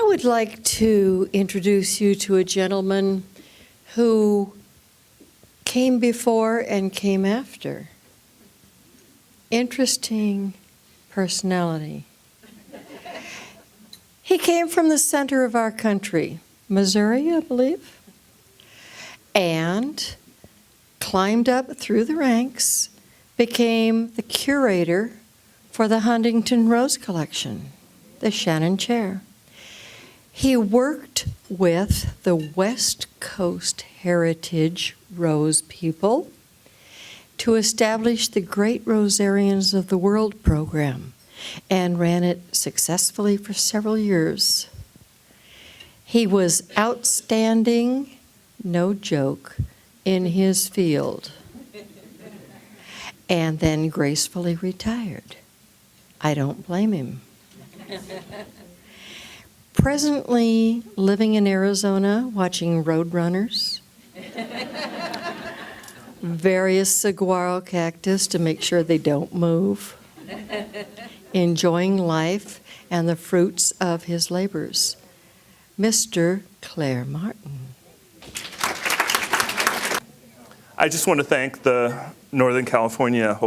I would like to introduce you to a gentleman who came before and came after. Interesting personality. He came from the center of our country, Missouri, I believe, and climbed up through the ranks, became the curator for the Huntington Rose Collection, the Shannon Chair. He worked with the West Coast Heritage Rose people to establish the Great Rosarians of the World program and ran it successfully for several years. He was outstanding, no joke, in his field, and then gracefully retired. I don't blame him. Presently living in Arizona, watching roadrunners, various saguaro cactus to make sure they don't move, enjoying life and the fruits of his labors. Mr. Clair Martin. I just want to thank the Northern California,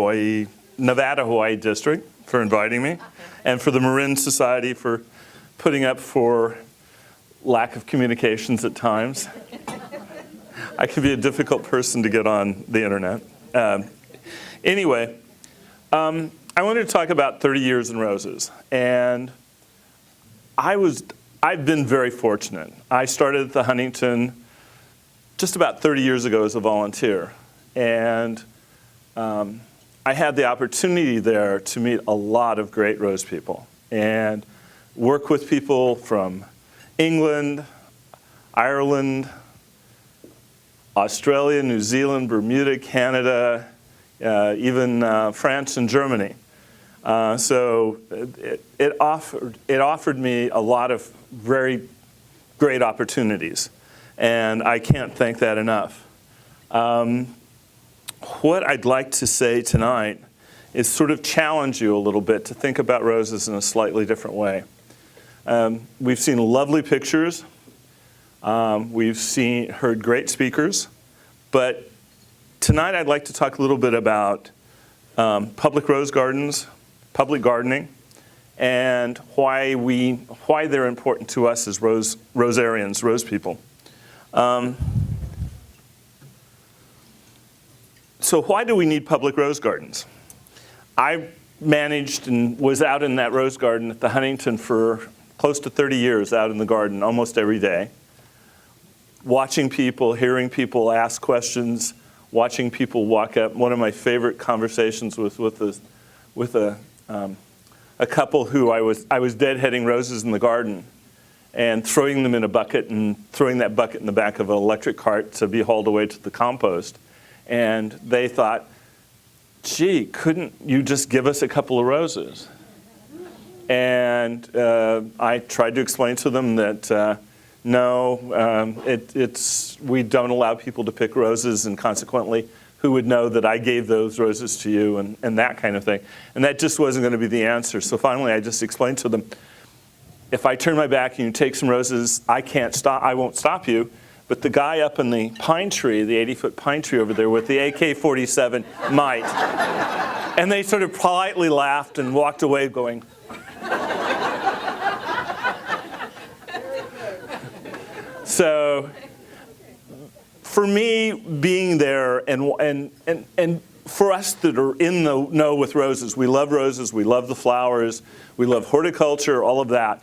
Nevada-Hawaii District for inviting me, and for the Marin Society for putting up for lack of communications at times. I can be a difficult person to get on the internet. Anyway, I wanted to talk about 30 years in roses, and I've been very fortunate. I started at the Huntington just about 30 years ago as a volunteer, and I had the opportunity there to meet a lot of great rose people and work with people from England, Ireland, Australia, New Zealand, Bermuda, Canada, even France and Germany. So it offered me a lot of very great opportunities, and I can't thank that enough. What I'd like to say tonight is sort of challenge you a little bit to think about roses in a slightly different way. We've seen lovely pictures. We've heard great speakers. But tonight I'd like to talk a little bit about public rose gardens, public gardening, and why they're important to us as rosarians, rose people. So why do we need public rose gardens? I managed and was out in that rose garden at the Huntington for close to 30 years, out in the garden almost every day, watching people, hearing people ask questions, watching people walk up. One of my favorite conversations was with a couple who I was deadheading roses in the garden and throwing them in a bucket and throwing that bucket in the back of an electric cart to be hauled away to the compost. And they thought, gee, couldn't you just give us a couple of roses? And I tried to explain to them that no, we don't allow people to pick roses, and consequently, who would know that I gave those roses to you, and that kind of thing. And that just wasn't going to be the answer. So finally, I just explained to them, if I turn my back and you take some roses, I won't stop you. But the guy up in the pine tree, the 80-foot pine tree over there with the AK-47 might. And they sort of politely laughed and walked away going, so for me, being there and for us that are in the know with roses, we love the flowers, we love horticulture, all of that.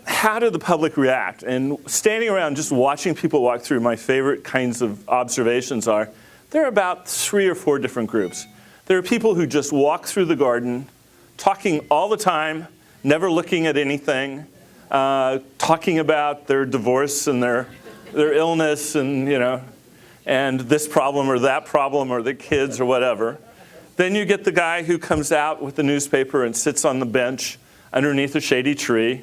How do the public react? And standing around just watching people walk through, my favorite kinds of observations are, there are about 3 or 4 different groups. There are people who just walk through the garden, talking all the time, never looking at anything, talking about their divorce and their illness and this problem or that problem or the kids or whatever. Then you get the guy who comes out with the newspaper and sits on the bench underneath a shady tree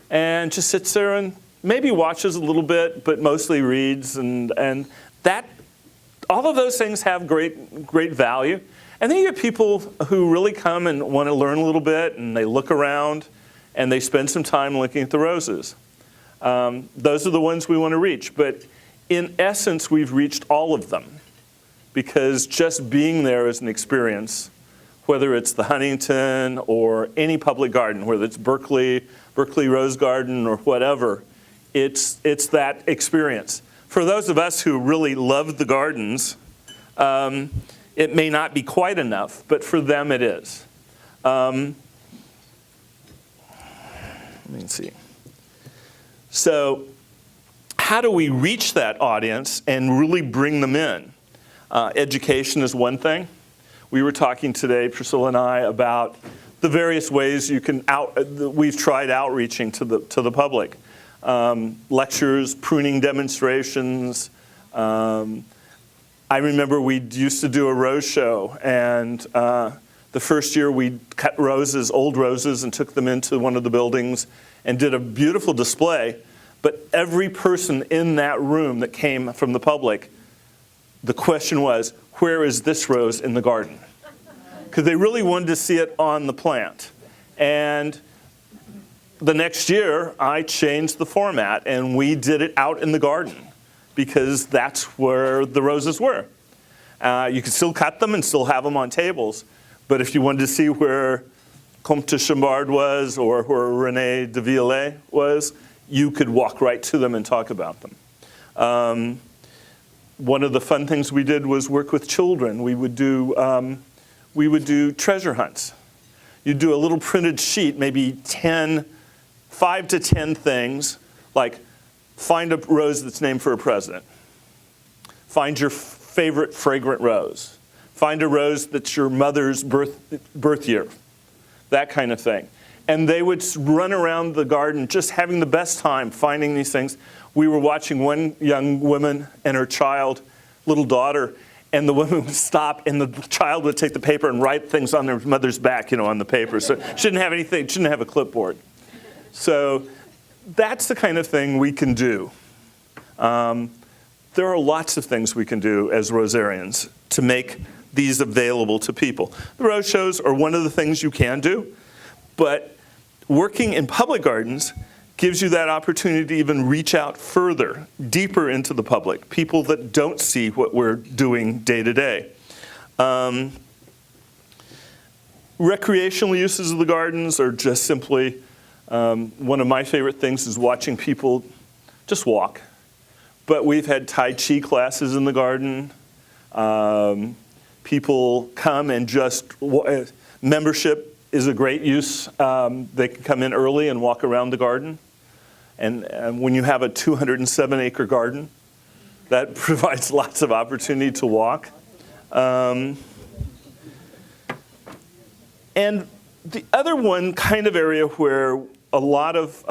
and just sits there and maybe watches a little bit, but mostly reads, and that, all of those things have great value. And then you get people who really come and want to learn a little bit, and they look around, and they spend some time looking at the roses. Those are the ones we want to reach. But in essence, we've reached all of them, because just being there is an experience, whether it's the Huntington or any public garden, whether it's Berkeley Rose Garden or whatever, it's that experience. For those of us who really love the gardens, it may not be quite enough, but for them it is. Let me see. So how do we reach that audience and really bring them in? Education is one thing. We were talking today, Priscilla and I, about the various ways you can we've tried outreaching to the public. Lectures, pruning demonstrations. I remember we used to do a rose show, and the first year we cut roses, old roses, and took them into one of the buildings and did a beautiful display. But every person in that room that came from the public, the question was, where is this rose in the garden? Because they really wanted to see it on the plant. And the next year, I changed the format, and we did it out in the garden, because that's where the roses were. You could still cut them and still have them on tables, but if you wanted to see where Comte de Chambord was or where René de Villers was, you could walk right to them and talk about them. One of the fun things we did was work with children. We would do treasure hunts. You'd do a little printed sheet, maybe 5 to 10 things, like find a rose that's named for a president. Find your favorite fragrant rose. Find a rose that's your mother's birth year. That kind of thing. And they would run around the garden just having the best time finding these things. We were watching one young woman and her child, little daughter, and the woman would stop, and the child would take the paper and write things on their mother's back, on the paper. So she didn't have anything, she didn't have a clipboard. So that's the kind of thing we can do. There are lots of things we can do as Rosarians to make these available to people. The rose shows are one of the things you can do, but working in public gardens gives you that opportunity to even reach out further, deeper into the public, people that don't see what we're doing day to day. Recreational uses of the gardens are just simply, one of my favorite things is watching people just walk. But we've had Tai Chi classes in the garden. People come and just, membership is a great use. They can come in early and walk around the garden. And when you have a 207-acre garden, that provides lots of opportunity to walk. And the other one kind of area where a lot of,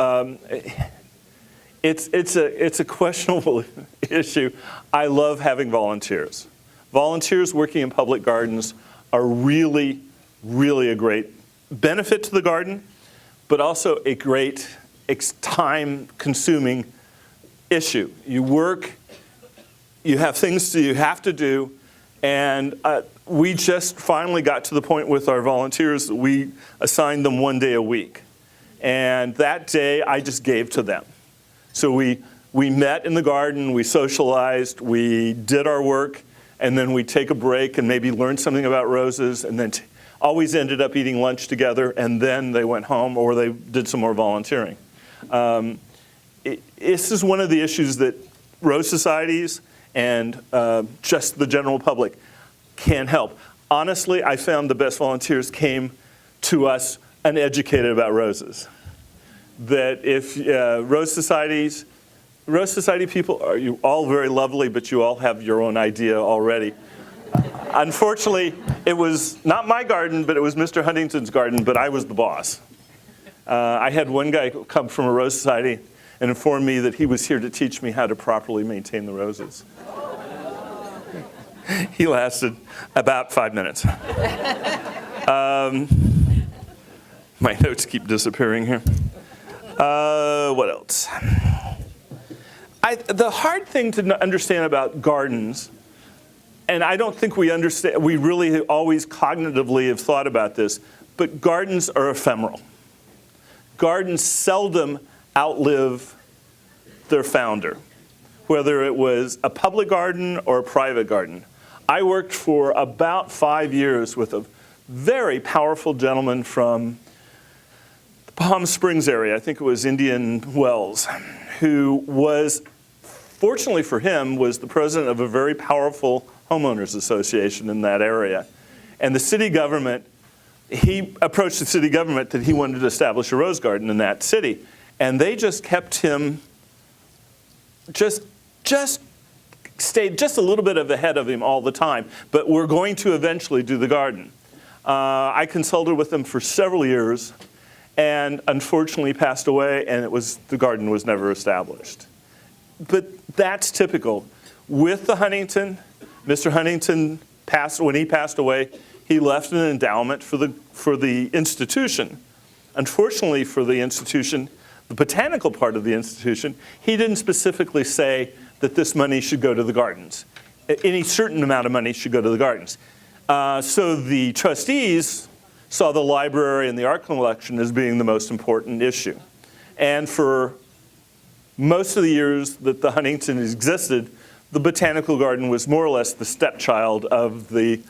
it's a questionable issue. I love having volunteers. Volunteers working in public gardens are really, really a great benefit to the garden, but also a great time-consuming issue. You work, you have things you have to do, and we just finally got to the point with our volunteers that we assigned them 1 day a week. And that day, I just gave to them. So we met in the garden, we socialized, we did our work, and then we'd take a break and maybe learn something about roses, and then always ended up eating lunch together, and then they went home or they did some more volunteering. This is one of the issues that rose societies and just the general public can help. Honestly, I found the best volunteers came to us uneducated about roses. That if rose society people, are you all very lovely, but you all have your own idea already. Unfortunately, it was not my garden, but it was Mr. Huntington's garden, but I was the boss. I had one guy come from a rose society and inform me that he was here to teach me how to properly maintain the roses. He lasted about 5 minutes. My notes keep disappearing here. What else? The hard thing to understand about gardens, and I don't think we really always cognitively have thought about this, but gardens are ephemeral. gardens seldom outlive their founder, whether it was a public garden or a private garden. I worked for about 5 years with a very powerful gentleman from the Palm Springs area, I think it was Indian Wells, who was, fortunately for him, was the president of a very powerful homeowners association in that area. And the city government, he approached the city government that he wanted to establish a rose garden in that city. And they just kept him, just stayed just a little bit ahead of him all the time. But we're going to eventually do the garden. I consulted with them for several years and unfortunately passed away, and the garden was never established. But that's typical. With the Huntington, Mr. Huntington when he passed away, he left an endowment for the institution. Unfortunately for the institution, the botanical part of the institution, he didn't specifically say that this money should go to the gardens. Any certain amount of money should go to the gardens. So the trustees saw the library and the art collection as being the most important issue. And for most of the years that the Huntington existed, the botanical garden was more or less the stepchild of the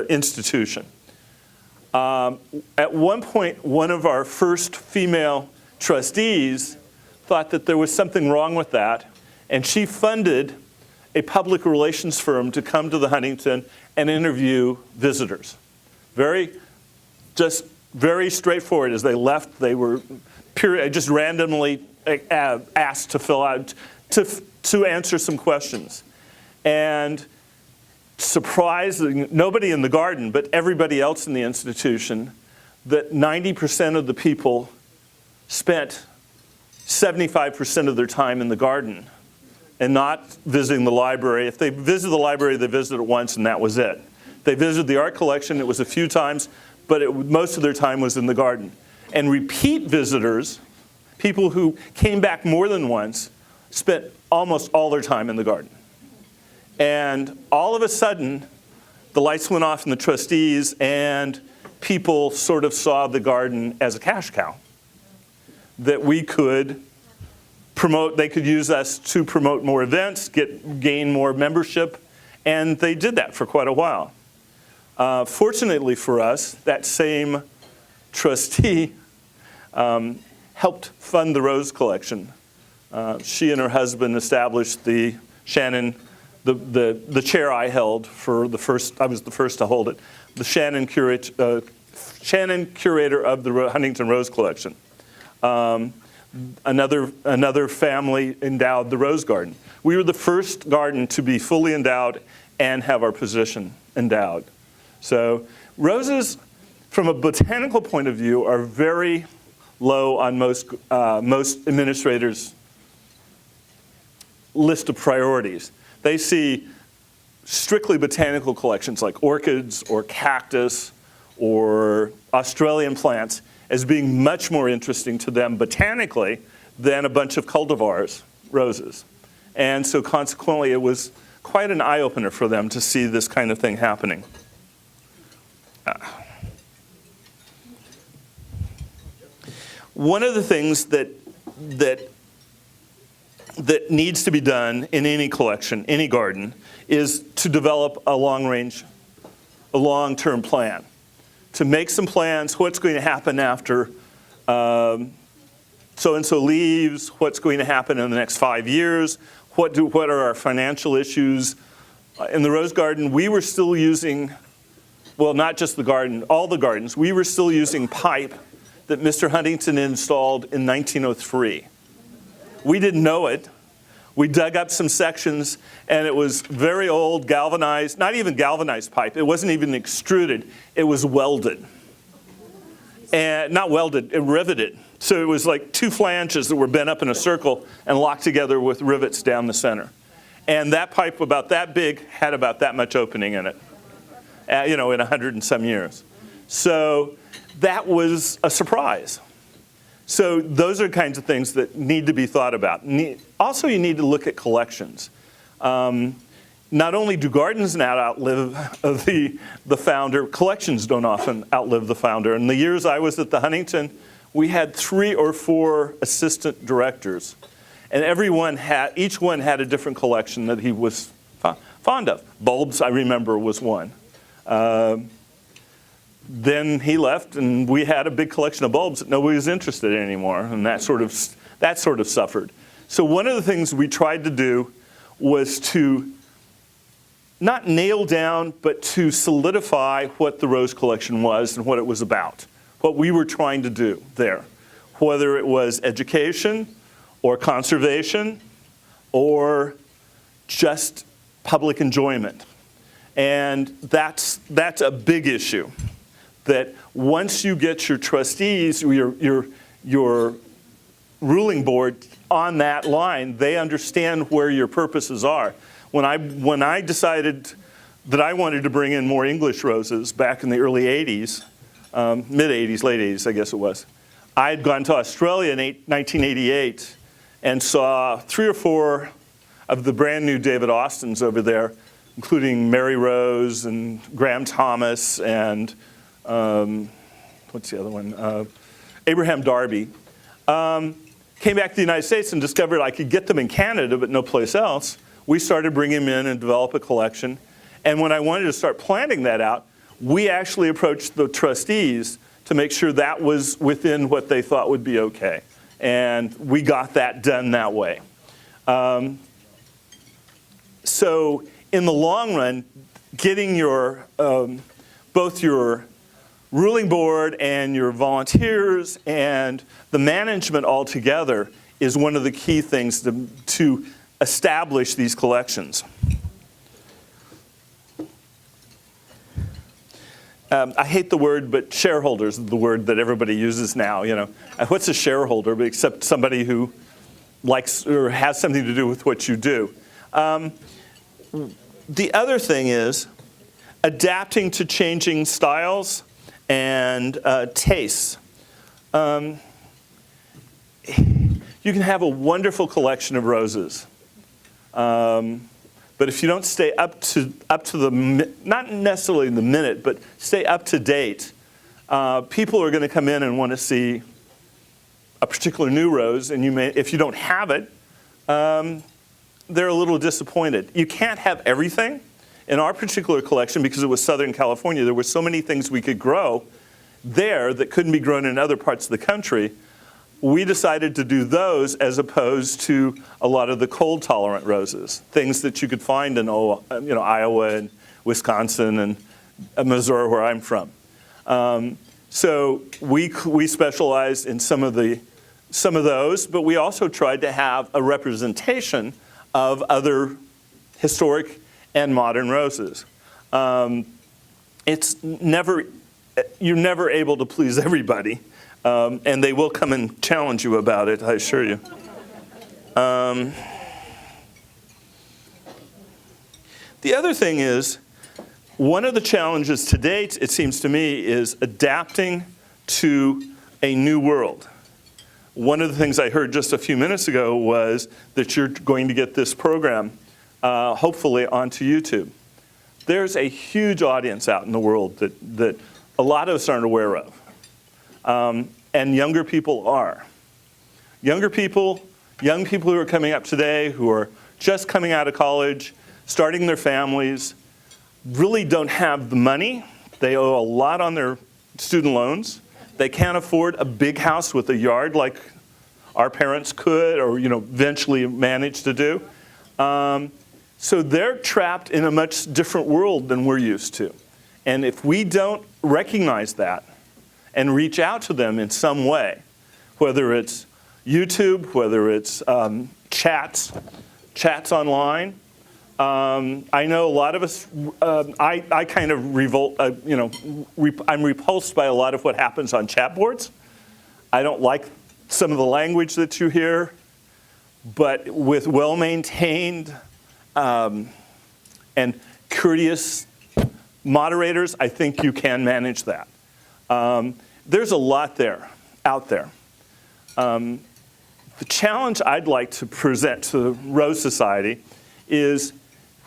institution. At one point, one of our first female trustees thought that there was something wrong with that, and she funded a public relations firm to come to the Huntington and interview visitors. Very straightforward. As they left, they were just randomly asked to fill out, to answer some questions. And surprising, nobody in the garden, but everybody else in the institution, that 90% of the people spent 75% of their time in the garden and not visiting the library. If they visited the library, they visited it once and that was it. They visited the art collection, it was a few times, but most of their time was in the garden. And repeat visitors, people who came back more than once, spent almost all their time in the garden. And all of a sudden, the lights went off in the trustees and people sort of saw the garden as a cash cow that we could promote. They could use us to promote more events, gain more membership, and they did that for quite a while. Fortunately for us, that same trustee helped fund the rose collection. She and her husband established the Shannon, the chair I held for the first, I was the first to hold it, the Shannon Curator of the Huntington Rose Collection. Another family endowed the rose garden. We were the first garden to be fully endowed and have our position endowed. So roses, from a botanical point of view, are very low on most administrators' list of priorities. They see strictly botanical collections like orchids or cactus or Australian plants as being much more interesting to them botanically than a bunch of cultivars, roses. And so consequently, it was quite an eye-opener for them to see this kind of thing happening. One of the things that needs to be done in any collection, any garden, is to develop a long-term plan. To make some plans, what's going to happen after so-and-so leaves, what's going to happen in the next 5 years, what are our financial issues. In the rose garden, we were still using, well, not just the garden, all the gardens, we were still using pipe that Mr. Huntington installed in 1903. We didn't know it. We dug up some sections, and it was very old, galvanized, not even galvanized pipe. It wasn't even extruded. It was welded. And not welded, it riveted. So it was like two flanges that were bent up in a circle and locked together with rivets down the center. And that pipe, about that big, had about that much opening in it, in 100 and some years. So that was a surprise. So those are kinds of things that need to be thought about. Also, you need to look at collections. Not only do gardens not outlive the founder, collections don't often outlive the founder. In the years I was at the Huntington, we had 3 or 4 assistant directors, and each one had a different collection that he was fond of. Bulbs, I remember, was one. Then he left, and we had a big collection of bulbs that nobody was interested in anymore, and that sort of suffered. So one of the things we tried to do was to not nail down, but to solidify what the Rose Collection was and what it was about, what we were trying to do there, whether it was education or conservation or just public enjoyment. And that's a big issue, that once you get your trustees, your ruling board on that line, they understand where your purposes are. When I decided that I wanted to bring in more English roses back in the early 80s, mid-80s, late 80s, I guess it was, I had gone to Australia in 1988 and saw 3 or 4 of the brand new David Austins over there, including Mary Rose and Graham Thomas and what's the other one? Abraham Darby. Came back to the United States and discovered I could get them in Canada, but no place else. We started bringing them in and develop a collection. And when I wanted to start planning that out, we actually approached the trustees to make sure that was within what they thought would be okay. And we got that done that way. So in the long run, getting your both your ruling board and your volunteers and the management all together is one of the key things to establish these collections. I hate the word, but shareholders is the word that everybody uses now. You know, what's a shareholder except somebody who likes or has something to do with what you do? The other thing is adapting to changing styles and tastes. You can have a wonderful collection of roses, but if you don't stay up to the, not necessarily the minute, but stay up to date, people are going to come in and want to see a particular new rose, and if you don't have it, they're a little disappointed. You can't have everything. In our particular collection, because it was Southern California, there were so many things we could grow there that couldn't be grown in other parts of the country. We decided to do those as opposed to a lot of the cold-tolerant roses, things that you could find in Iowa and Wisconsin and Missouri, where I'm from. So we specialized in some of those, but we also tried to have a representation of other historic and modern roses. You're never able to please everybody, and they will come and challenge you about it, I assure you. The other thing is, one of the challenges to date, it seems to me, is adapting to a new world. One of the things I heard just a few minutes ago was that you're going to get this program hopefully onto YouTube. There's a huge audience out in the world that a lot of us aren't aware of. And younger people are. Young people who are coming up today, who are just coming out of college, starting their families, really don't have the money. They owe a lot on their student loans. They can't afford a big house with a yard like our parents could or eventually managed to do. So they're trapped in a much different world than we're used to. And if we don't recognize that and reach out to them in some way, whether it's YouTube, whether it's chats online, I know a lot of us, I kind of revolt, I'm repulsed by a lot of what happens on chat boards. I don't like some of the language that you hear, but with well-maintained and courteous moderators, I think you can manage that. There's a lot out there. The challenge I'd like to present to the Rose Society is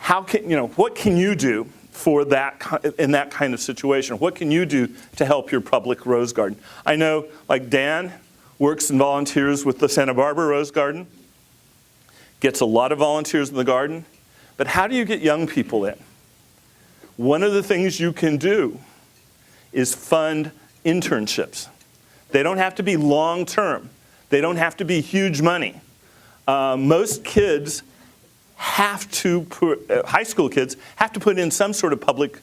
what can you do for that in that kind of situation? What can you do to help your public rose garden? I know, like Dan works and volunteers with the Santa Barbara Rose Garden, gets a lot of volunteers in the garden. But how do you get young people in? One of the things you can do is fund internships. They don't have to be long-term. They don't have to be huge money. Most kids have to put, high school kids have to put in some sort of public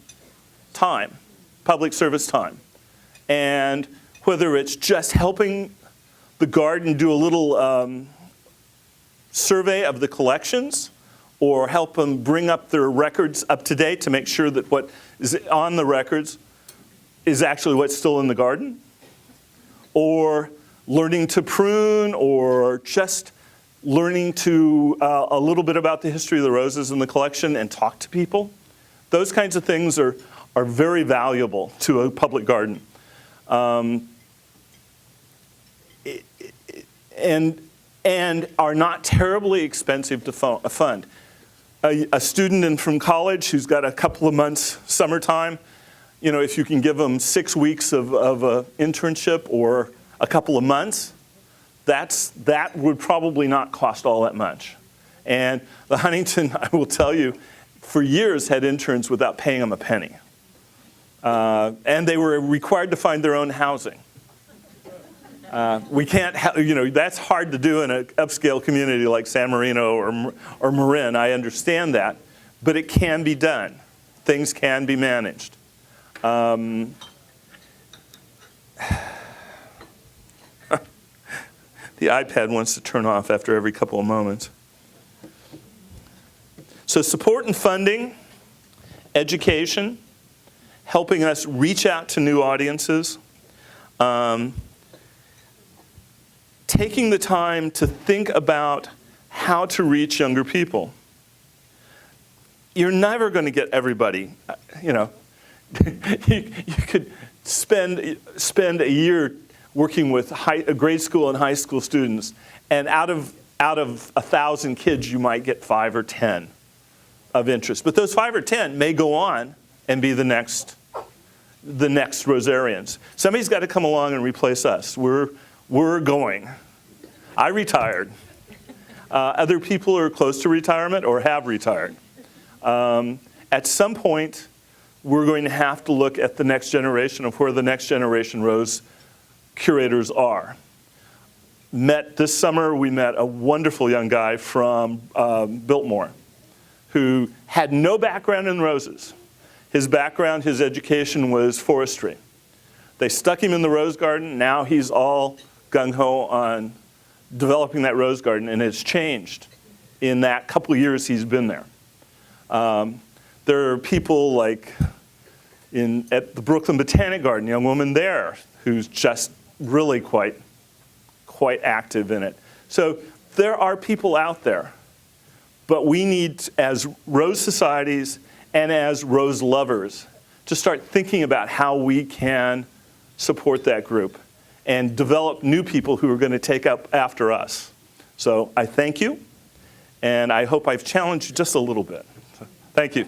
time, public service time. And whether it's just helping the garden do a little survey of the collections, or help them bring up their records up to date to make sure that what is on the records is actually what's still in the garden, or learning to prune, or just learning to a little bit about the history of the roses in the collection and talk to people. Those kinds of things are very valuable to a public garden. And are not terribly expensive to fund. A student from college who's got a couple of months summertime, you know, if you can give them 6 weeks of an internship or a couple of months, that would probably not cost all that much. And the Huntington, I will tell you, for years had interns without paying them a penny. And they were required to find their own housing. We can't, you know, that's hard to do in an upscale community like San Marino or Marin. I understand that, but it can be done. Things can be managed. The iPad wants to turn off after every couple of moments. So support and funding, education, helping us reach out to new audiences, taking the time to think about how to reach younger people. You're never going to get everybody, you know. you could spend a year working with grade school and high school students, and out of 1,000 kids, you might get 5 or 10 of interest. But those 5 or 10 may go on and be the next Rosarians. Somebody's got to come along and replace us. We're going. I retired. Other people are close to retirement or have retired. At some point, we're going to have to look at the next generation of where the next generation Rose curators are. This summer, we met a wonderful young guy from Biltmore who had no background in roses. His background, his education was forestry. They stuck him in the rose garden. Now he's all gung-ho on developing that rose garden, and it's changed in that couple of years he's been there. There are people like at the Brooklyn Botanic Garden, a young woman there who's just really quite active in it. So there are people out there, but we need, as rose societies and as rose lovers, to start thinking about how we can support that group and develop new people who are going to take up after us. So I thank you, and I hope I've challenged you just a little bit. Thank you.